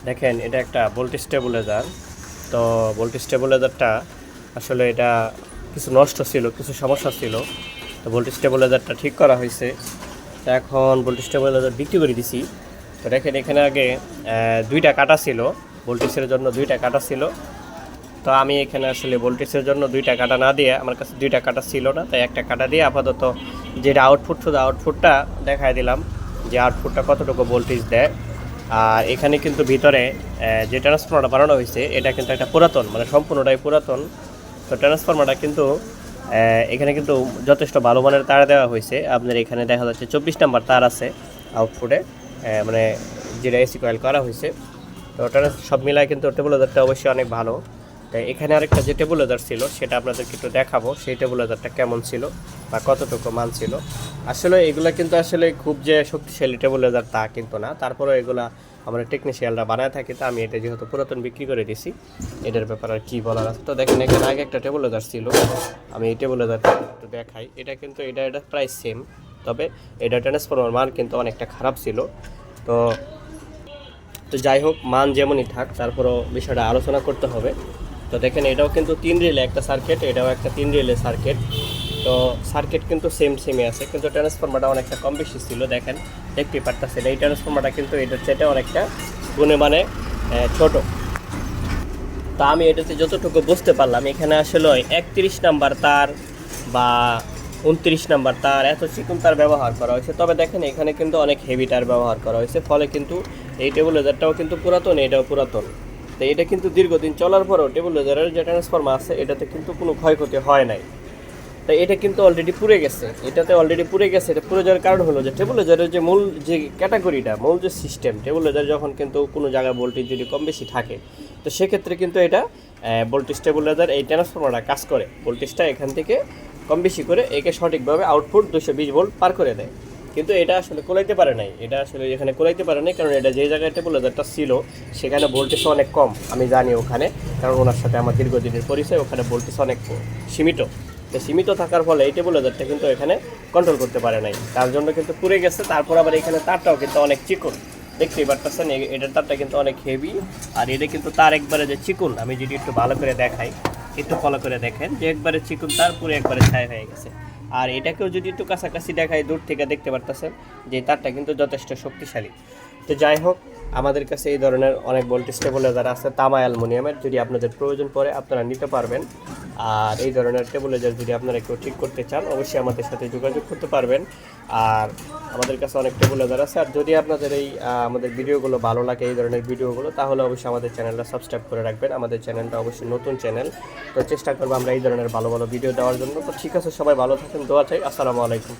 দেখেন এটা একটা ভোল্টেজ স্টেবিলাইজার। তো ভোল্টেজ স্টেবিলাইজারটা আসলে এটা কিছু নষ্ট ছিল, কিছু সমস্যা ছিল। তো ভোল্টেজ স্টেবিলাইজারটা ঠিক করা হয়েছে। তো এখন ভোল্টেজ স্টেবিলাইজার বিক্রি করে দিছি। তো দেখেন এখানে আগে দুইটা কাটা ছিল, ভোল্টেজের জন্য দুইটা কাটা ছিল। তো আমি এখানে আসলে ভোল্টেজের জন্য দুইটা কাটা না দিয়ে, আমার কাছে দুইটা কাটা ছিল না, তাই একটা কাটা দিয়ে আপাতত যেটা আউটপুট, শুধু আউটপুটটা দেখায় দিলাম যে আউটপুটটা কতটুকু ভোল্টেজ দেয়। আর এখানে কিন্তু ভিতরে যে ট্রান্সফর্মারটা বানানো হয়েছে এটা কিন্তু একটা পুরাতন, মানে সম্পূর্ণটাই পুরাতন। তো ট্রান্সফর্মারটা কিন্তু এখানে কিন্তু যথেষ্ট ভালো মানের তার দেওয়া হয়েছে। আপনার এখানে দেখা যাচ্ছে 24 নাম্বার তার আছে আউটপুটে, মানে যেটা এসি কয়েল করা হয়েছে। তো ওটা সব মিলায় কিন্তু টেবুলারটা অবশ্যই অনেক ভালো। তাই এখানে আরেকটা যে টেবুলার ছিল সেটা আপনাদেরকে একটু দেখাবো, সেই টেবুলারটা কেমন ছিল বা কতটুকু মান ছিল। আসলে এগুলো কিন্তু আসলে খুব যে শক্তিশালী টেবুলার তা কিন্তু না, তারপরেও এগুলা আমরা টেকনিশিয়ানরা বানায় থাকি। তো আমি এটা যেহেতু পুরাতন বিক্রি করে দিছি, এটার ব্যাপারে আর কী বলার আছে। তো দেখেন এখানে আগে একটা টেবুলার ছিল, আমি এই টেবুলারটা একটু দেখাই। এটা কিন্তু এটা প্রায় সেম, তবে এটা ট্রান্সফরমার মান কিন্তু অনেকটা খারাপ ছিল। তো তো যাই হোক, মান যেমনই থাক, তারপরও বিষয়টা আলোচনা করতে হবে। তো দেখেন এটাও কিন্তু 3 রিলে একটা সার্কিট, এটাও একটা 3 রিলে সার্কিট। তো সার্কিট কিন্তু সেমই আছে, কিন্তু ট্রান্সফরমারটা অনেকটা কম বেশি ছিল। দেখেন দেখতেই পারতেছেন এই ট্রান্সফরমারটা কিন্তু এটার চেয়ে অনেকটা গুণে মানে ছোট। তা আমি এটাতে যতটুকু বুঝতে পারলাম, এখানে আসলে 31 নাম্বার তার বা 29 নাম্বার তার, এত চিকন তার ব্যবহার করা হয়েছে। তবে দেখেন এখানে কিন্তু অনেক হেভি তার ব্যবহার করা হয়েছে, ফলে কিন্তু এই টেবুলাইজারটাও কিন্তু পুরাতন, এটাও পুরাতন। তো এটা কিন্তু দীর্ঘদিন চলার পরেও টেবুলাইজারের যে ট্রান্সফর্মার আছে এটাতে কিন্তু কোনো ক্ষয়ক্ষতি হয় নাই। তাই এটা কিন্তু অলরেডি পুড়ে গেছে, এটাতে অলরেডি পুড়ে গেছে। এটা পুড়ে যাওয়ার কারণ হলো যে টেবুলাইজারের যে মূল যে ক্যাটাগরিটা, মূল যে সিস্টেম, টেবুলাইজার যখন কিন্তু কোনো জায়গায় ভোল্টেজ যদি কম বেশি থাকে, তো সেক্ষেত্রে কিন্তু এটা ভোল্টেজ টেবুলাইজার এই ট্রান্সফর্মারটা কাজ করে, ভোল্টেজটা এখান থেকে কম বেশি করে একে সঠিকভাবে আউটপুট 220 ভোল্ট পার করে দেয়। কিন্তু এটা আসলে কোলাইতে পারে নাই, এটা আসলে এখানে কোলাইতে পারে নাই, কারণ এটা যে জায়গায় টেবুলাইজারটা ছিল সেখানে ভোল্টেজ অনেক কম, আমি জানি ওখানে, কারণ ওনার সাথে আমার দীর্ঘদিনের পরিচয়। ওখানে ভোল্টেজ অনেক সীমিত। তো সীমিত থাকার ফলে এই টেবুলাইজারটা কিন্তু এখানে কন্ট্রোল করতে পারে নাই, তার জন্য কিন্তু পুড়ে গেছে। তারপর আবার এখানে তারটাও কিন্তু অনেক চিকন, দেখতেই পারতেছেন এটার তারটা কিন্তু অনেক হেভি। আর এটা কিন্তু তার একবারে যে চিকন, আমি যদি একটু ভালো করে দেখাই, একটু ফলো করে দেখেন যে একবারে চিকন তার, পুরো একবারে ছাই হয়ে গেছে। আর এটাকেও যদি একটু কাছাকাছি দেখাই, দূর থেকে দেখতে পারতেছেন যে তারটা কিন্তু যথেষ্ট শক্তিশালী। তো যাই হোক, আমাদের কাছে এই ধরনের অনেক ভোল্টেজ টেবুলাইজার আছে তামা অ্যালুমিনিয়ামের, যদি আপনাদের প্রয়োজন পড়ে আপনারা নিতে পারবেন। আর এই ধরনের টেবুলাইজার যদি আপনারা কেউ ঠিক করতে চান, অবশ্যই আমাদের সাথে যোগাযোগ করতে পারবেন। আর আমাদের কাছে অনেক টেবুলাইজার আছে। আর যদি আপনাদের এই আমাদের ভিডিওগুলো ভালো লাগে, এই ধরনের ভিডিওগুলো, তাহলে অবশ্যই আমাদের চ্যানেলটা সাবস্ক্রাইব করে রাখবেন। আমাদের চ্যানেলটা অবশ্যই নতুন চ্যানেল, তো চেষ্টা করবো আমরা এই ধরনের ভালো ভালো ভিডিও দেওয়ার জন্য। তো ঠিক আছে, সবাই ভালো থাকেন, দোয়া চাই। আসসালামু আলাইকুম।